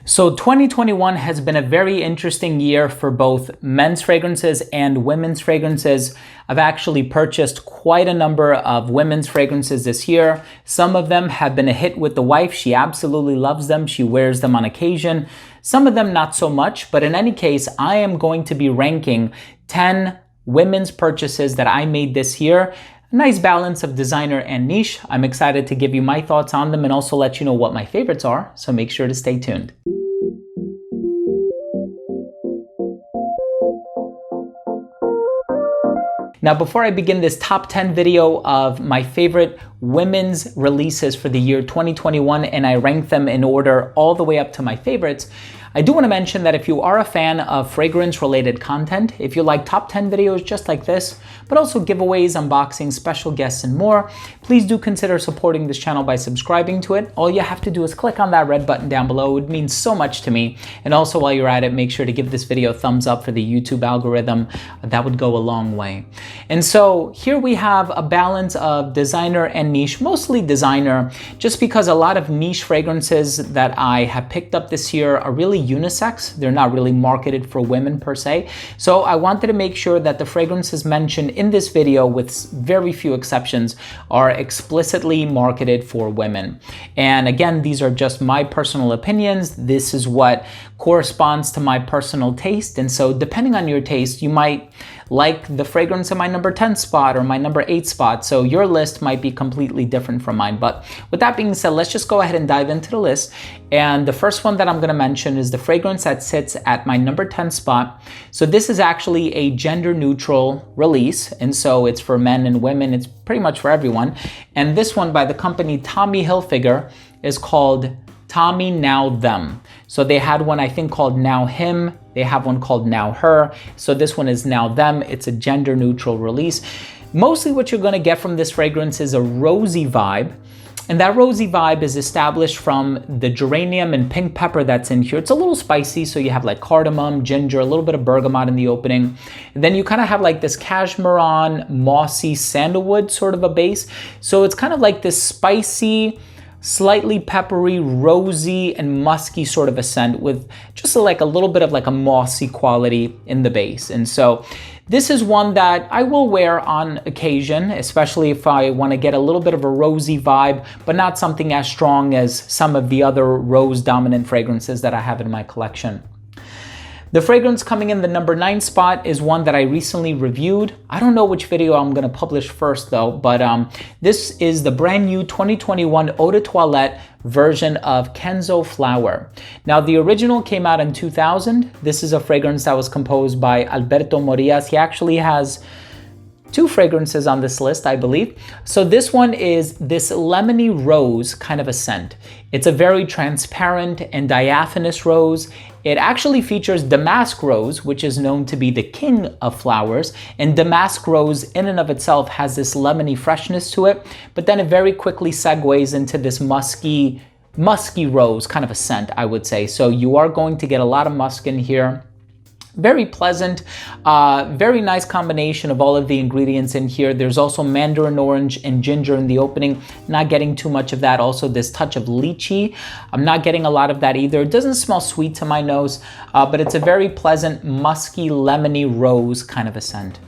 So 2021 has been a very interesting year for both men's fragrances and women's fragrances. I've actually purchased quite a number of women's fragrances this year. Some of them have been a hit with the wife. She absolutely loves them. She wears them on occasion. Some of them not so much, but in any case, I am going to be ranking 10 women's purchases that I made this year. A nice balance of designer and niche. I'm excited to give you my thoughts on them and also let you know what my favorites are, so make sure to stay tuned. Now, before I begin this top 10 video of my favorite women's releases for the year 2021, and I rank them in order all the way up to my favorites, I do want to mention that if you are a fan of fragrance-related content, if you like top 10 videos just like this, but also giveaways, unboxings, special guests, and more, please do consider supporting this channel by subscribing to it. All you have to do is click on that red button down below. It would mean so much to me. And also, while you're at it, make sure to give this video a thumbs up for the YouTube algorithm. That would go a long way. And so here we have a balance of designer and niche, mostly designer, just because a lot of niche fragrances that I have picked up this year are really unisex. They're not really marketed for women per se. So I wanted to make sure that the fragrances mentioned in this video, with very few exceptions, are explicitly marketed for women. And again, these are just my personal opinions. This is what corresponds to my personal taste. And so depending on your taste, you might like the fragrance in my number 10 spot or my number 8 spot. So your list might be completely different from mine. But with that being said, let's just go ahead and dive into the list. And the first one that I'm going to mention is the fragrance that sits at my number 10 spot. So this is actually a gender neutral release. And so it's for men and women. It's pretty much for everyone. And this one by the company Tommy Hilfiger is called Tommy Now Them. So they had one, I think, called Now Him. They have one called Now Her. So this one is Now Them. It's a gender neutral release. Mostly what you're going to get from this fragrance is a rosy vibe. And that rosy vibe is established from the geranium and pink pepper that's in here. It's a little spicy, so you have like cardamom, ginger, a little bit of bergamot in the opening. And then you kind of have like this cashmere, mossy sandalwood sort of a base. So it's kind of like this spicy, slightly peppery, rosy, and musky sort of a scent with just like a little bit of like a mossy quality in the base. And so this is one that I will wear on occasion, especially if I want to get a little bit of a rosy vibe, but not something as strong as some of the other rose dominant fragrances that I have in my collection. The fragrance coming in the number 9 spot is one that I recently reviewed. I don't know which video I'm going to publish first though, but this is the brand new 2021 Eau de Toilette version of Kenzo Flower. Now the original came out in 2000. This is a fragrance that was composed by Alberto Morillas. He actually has 2 fragrances on this list, I believe. So this one is this lemony rose kind of a scent. It's a very transparent and diaphanous rose. It actually features damask rose, which is known to be the king of flowers. And damask rose in and of itself has this lemony freshness to it, but then it very quickly segues into this musky rose kind of a scent, I would say. So you are going to get a lot of musk in here. Very pleasant, very nice combination of all of the ingredients in here. There's also mandarin orange and ginger in the opening. Not getting too much of that. Also this touch of lychee. I'm not getting a lot of that either. It doesn't smell sweet to my nose, but it's a very pleasant, musky, lemony rose kind of a scent.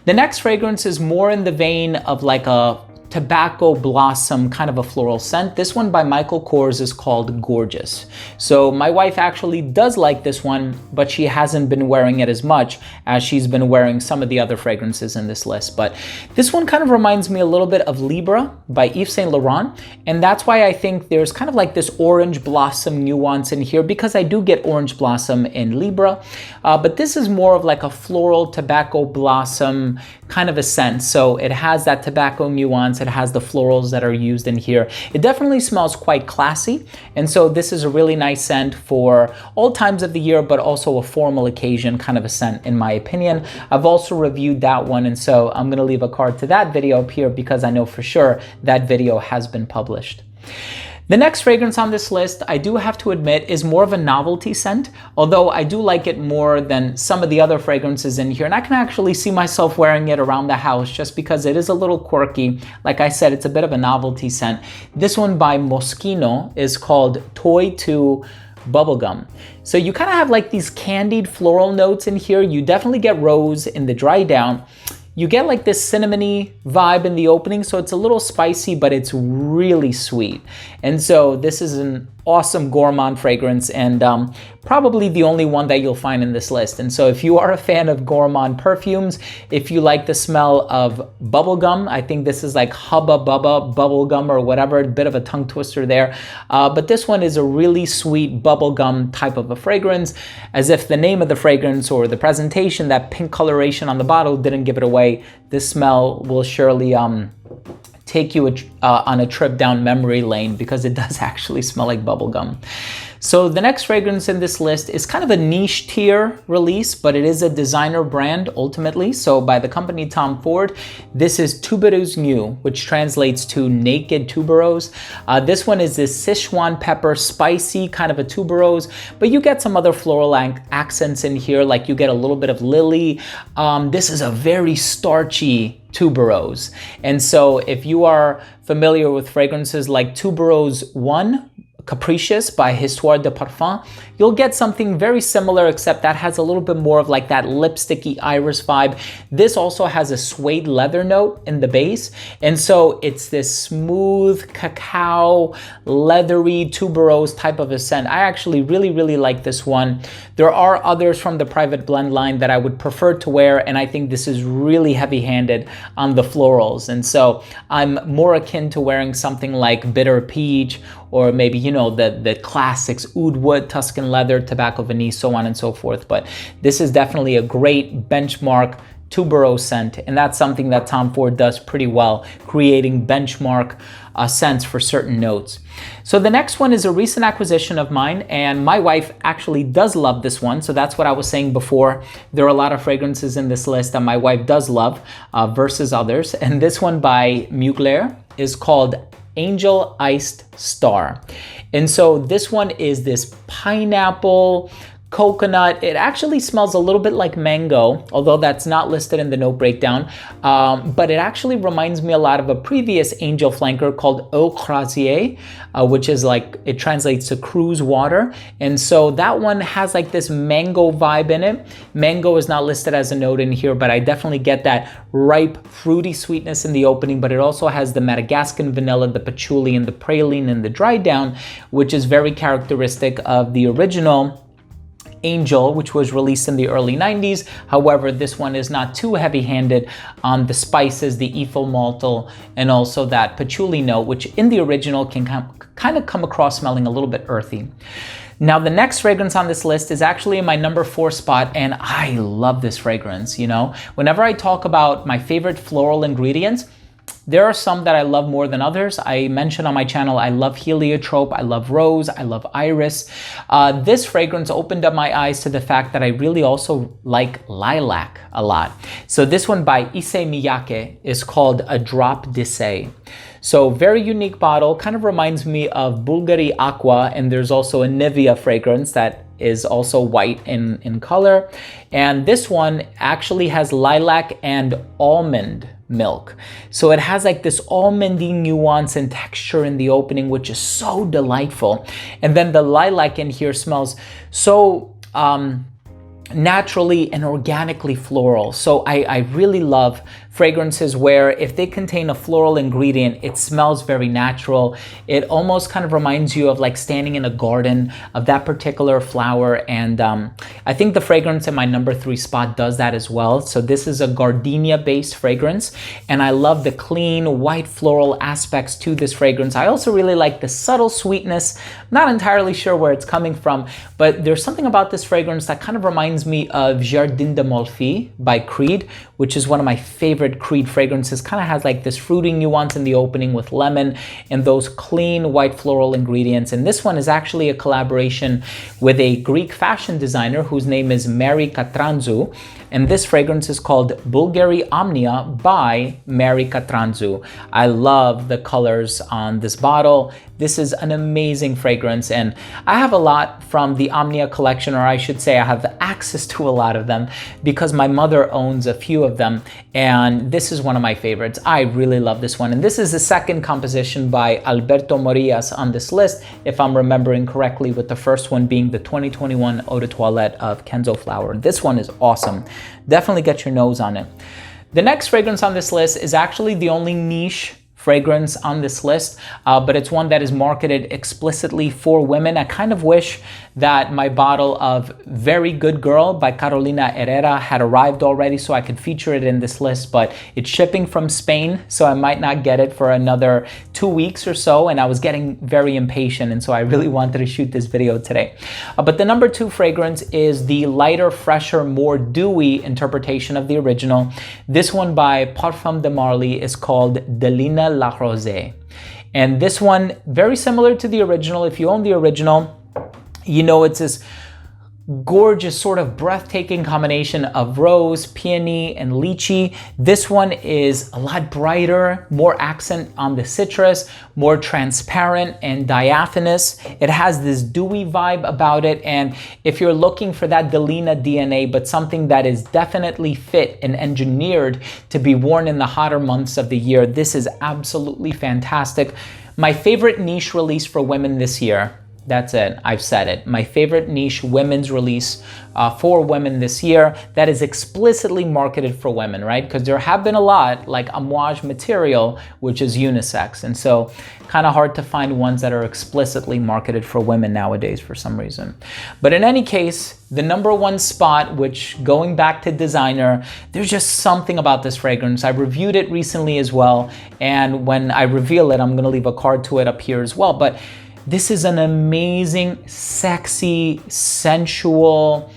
The next fragrance is more in the vein of like a tobacco blossom kind of a floral scent. This one by Michael Kors is called Gorgeous. So my wife actually does like this one, but she hasn't been wearing it as much as she's been wearing some of the other fragrances in this list. But this one kind of reminds me a little bit of Libra by Yves Saint Laurent. And that's why I think there's kind of like this orange blossom nuance in here, because I do get orange blossom in Libra. But this is more of like a floral tobacco blossom kind of a scent. So it has that tobacco nuance. It has the florals that are used in here. It definitely smells quite classy. And so this is a really nice scent for all times of the year, but also a formal occasion kind of a scent in my opinion. I've also reviewed that one. And so I'm going to leave a card to that video up here because I know for sure that video has been published. The next fragrance on this list, I do have to admit, is more of a novelty scent, although I do like it more than some of the other fragrances in here. And I can actually see myself wearing it around the house just because it is a little quirky. Like I said, it's a bit of a novelty scent. This one by Moschino is called Toy to bubblegum. So you kind of have like these candied floral notes in here. You definitely get rose in the dry down. You get like this cinnamony vibe in the opening, so it's a little spicy, but it's really sweet. And so this is an awesome gourmand fragrance, and probably the only one that you'll find in this list. And so if you are a fan of gourmand perfumes, if you like the smell of bubblegum, I think this is like Hubba Bubba bubblegum or whatever, a bit of a tongue twister there. But this one is a really sweet bubblegum type of a fragrance, as if the name of the fragrance or the presentation, that pink coloration on the bottle, didn't give it away. This smell will surely take you on a trip down memory lane, because it does actually smell like bubblegum. So the next fragrance in this list is kind of a niche tier release, but it is a designer brand ultimately. So by the company Tom Ford, this is Tuberous New, which translates to naked tuberose. This one is this Sichuan pepper, spicy kind of a tuberose, but you get some other floral accents in here, like you get a little bit of lily. This is a very starchy tuberose. And so if you are familiar with fragrances like Tuberose 1, Capricious by Histoire de Parfum, you'll get something very similar, except that has a little bit more of like that lipsticky iris vibe. This also has a suede leather note in the base. And so it's this smooth cacao, leathery tuberose type of a scent. I actually really like this one. There are others from the private blend line that I would prefer to wear, and I think this is really heavy-handed on the florals. And so I'm more akin to wearing something like Bitter Peach, or maybe, you know, the classics, oud wood, Tuscan leather, tobacco vanille, so on and so forth. But this is definitely a great benchmark tuberose scent, and that's something that Tom Ford does pretty well, creating benchmark scents for certain notes. So the next one is a recent acquisition of mine, and my wife actually does love this one. So that's what I was saying before. There are a lot of fragrances in this list that my wife does love versus others. And this one by Mugler is called Angel Iced Star. And so this one is this pineapple, coconut. It actually smells a little bit like mango, although that's not listed in the note breakdown. But it actually reminds me a lot of a previous Angel flanker called Eau Croisière, which is like, it translates to cruise water. And so that one has like this mango vibe in it. Mango is not listed as a note in here, but I definitely get that ripe, fruity sweetness in the opening, but it also has the Madagascan vanilla, the patchouli, and the praline in the dry down, which is very characteristic of the original Angel, which was released in the early 90s. However, this one is not too heavy-handed on the spices, the ethyl maltyl, and also that patchouli note, which in the original can kind of come across smelling a little bit earthy. Now, the next fragrance on this list is actually in my number 4 spot, and I love this fragrance. You know, whenever I talk about my favorite floral ingredients, there are some that I love more than others. I mentioned on my channel, I love heliotrope, I love rose, I love iris. This fragrance opened up my eyes to the fact that I really also like lilac a lot. So this one by Issey Miyake is called a Drop de Se. So very unique bottle, kind of reminds me of Bulgari Aqua, and there's also a Nivea fragrance that is also white in color. And this one actually has lilac and almond milk. So it has like this almondy nuance and texture in the opening, which is so delightful. And then the lilac in here smells so naturally and organically floral. So I really love fragrances where if they contain a floral ingredient, it smells very natural. It almost kind of reminds you of like standing in a garden of that particular flower. And I think the fragrance in my number 3 spot does that as well. So this is a gardenia based fragrance, and I love the clean white floral aspects to this fragrance. I also really like the subtle sweetness. Not entirely sure where it's coming from, but there's something about this fragrance that kind of reminds me of Jardin de Malfi by Creed, which is one of my favorite Creed fragrances. Kind of has like this fruity nuance in the opening with lemon and those clean white floral ingredients. And this one is actually a collaboration with a Greek fashion designer whose name is Mary Katranzou. And this fragrance is called Bulgari Omnia by Mary Katranzu. I love the colors on this bottle. This is an amazing fragrance, and I have a lot from the Omnia collection, or I should say I have access to a lot of them because my mother owns a few of them, and this is one of my favorites. I really love this one, and this is the second composition by Alberto Morillas on this list, if I'm remembering correctly, with the first one being the 2021 Eau de Toilette of Kenzo Flower. This one is awesome. Definitely get your nose on it. The next fragrance on this list is actually the only niche fragrance on this list, but it's one that is marketed explicitly for women. I kind of wish that my bottle of Very Good Girl by Carolina Herrera had arrived already so I could feature it in this list, but it's shipping from Spain, so I might not get it for another 2 weeks or so, and I was getting very impatient, and so I really wanted to shoot this video today. But the number 2 fragrance is the lighter, fresher, more dewy interpretation of the original. This one by Parfum de Marly is called Delina La Rosée. And this one, very similar to the original. If you own the original, you know it's this gorgeous, sort of breathtaking combination of rose, peony, and lychee. This one is a lot brighter, more accent on the citrus, more transparent and diaphanous. It has this dewy vibe about it, and if you're looking for that Delina DNA, but something that is definitely fit and engineered to be worn in the hotter months of the year, this is absolutely fantastic. My favorite niche release for women this year. That's it, I've said it. My favorite niche women's release for women this year that is explicitly marketed for women, right? Because there have been a lot like Amouage Material, which is unisex. And so kind of hard to find ones that are explicitly marketed for women nowadays for some reason. But in any case, the number 1 spot, which going back to designer, there's just something about this fragrance. I reviewed it recently as well. And when I reveal it, I'm gonna leave a card to it up here as well. But this is an amazing, sexy, sensual,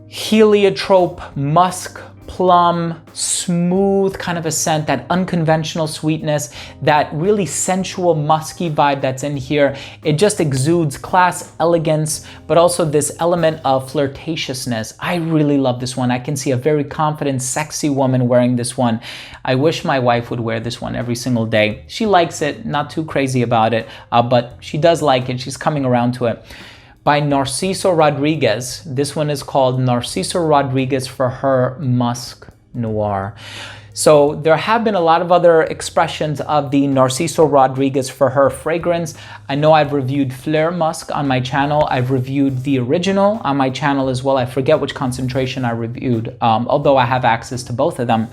heliotrope, musk, plum, smooth kind of a scent, that unconventional sweetness, that really sensual, musky vibe that's in here. It just exudes class, elegance, but also this element of flirtatiousness. I really love this one. I can see a very confident, sexy woman wearing this one. I wish my wife would wear this one every single day. She likes it, not too crazy about it, but she does like it. She's coming around to it. By Narciso Rodriguez. This one is called Narciso Rodriguez for Her Musk Noir. So there have been a lot of other expressions of the Narciso Rodriguez for Her fragrance. I know I've reviewed Fleur Musk on my channel. I've reviewed the original on my channel as well. I forget which concentration I reviewed, although I have access to both of them.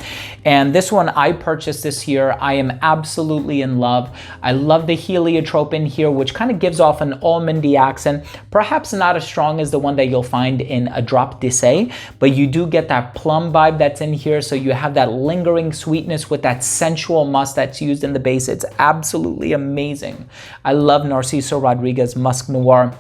And this one I purchased this year. I am absolutely in love. I love the heliotrope in here, which kind of gives off an almondy accent. Perhaps not as strong as the one that you'll find in a Drop de Se, but you do get that plum vibe that's in here. So you have that lingering sweetness with that sensual musk that's used in the base. It's absolutely amazing. I love Narciso Rodriguez Musk Noir.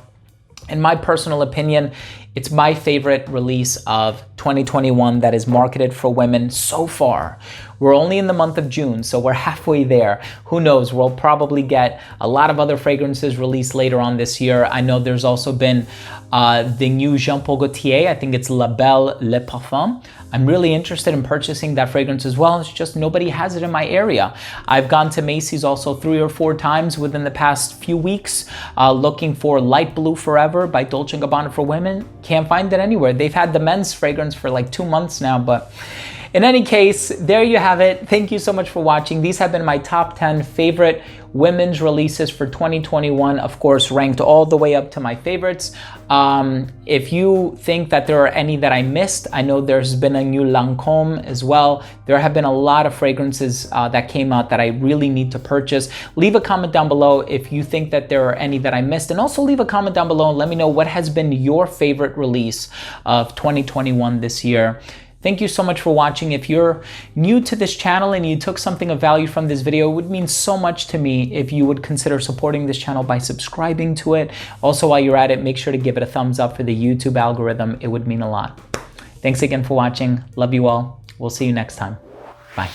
In my personal opinion, it's my favorite release of 2021 that is marketed for women so far. We're only in the month of June, so we're halfway there. Who knows, we'll probably get a lot of other fragrances released later on this year. I know there's also been the new Jean Paul Gaultier, I think it's La Belle Le Parfum. I'm really interested in purchasing that fragrance as well. It's just nobody has it in my area. I've gone to Macy's also 3 or 4 times within the past few weeks looking for Light Blue Forever by Dolce & Gabbana for women. Can't find it anywhere. They've had the men's fragrance for like 2 months now, but in any case, there you have it. Thank you so much for watching. These have been my top 10 favorite women's releases for 2021, of course, ranked all the way up to my favorites. If you think that there are any that I missed, I know there's been a new Lancôme as well. There have been a lot of fragrances that came out that I really need to purchase. Leave a comment down below if you think that there are any that I missed, and also leave a comment down below and let me know what has been your favorite release of 2021 this year. Thank you so much for watching. If you're new to this channel and you took something of value from this video, it would mean so much to me if you would consider supporting this channel by subscribing to it. Also, while you're at it, make sure to give it a thumbs up for the YouTube algorithm. It would mean a lot. Thanks again for watching. Love you all. We'll see you next time. Bye.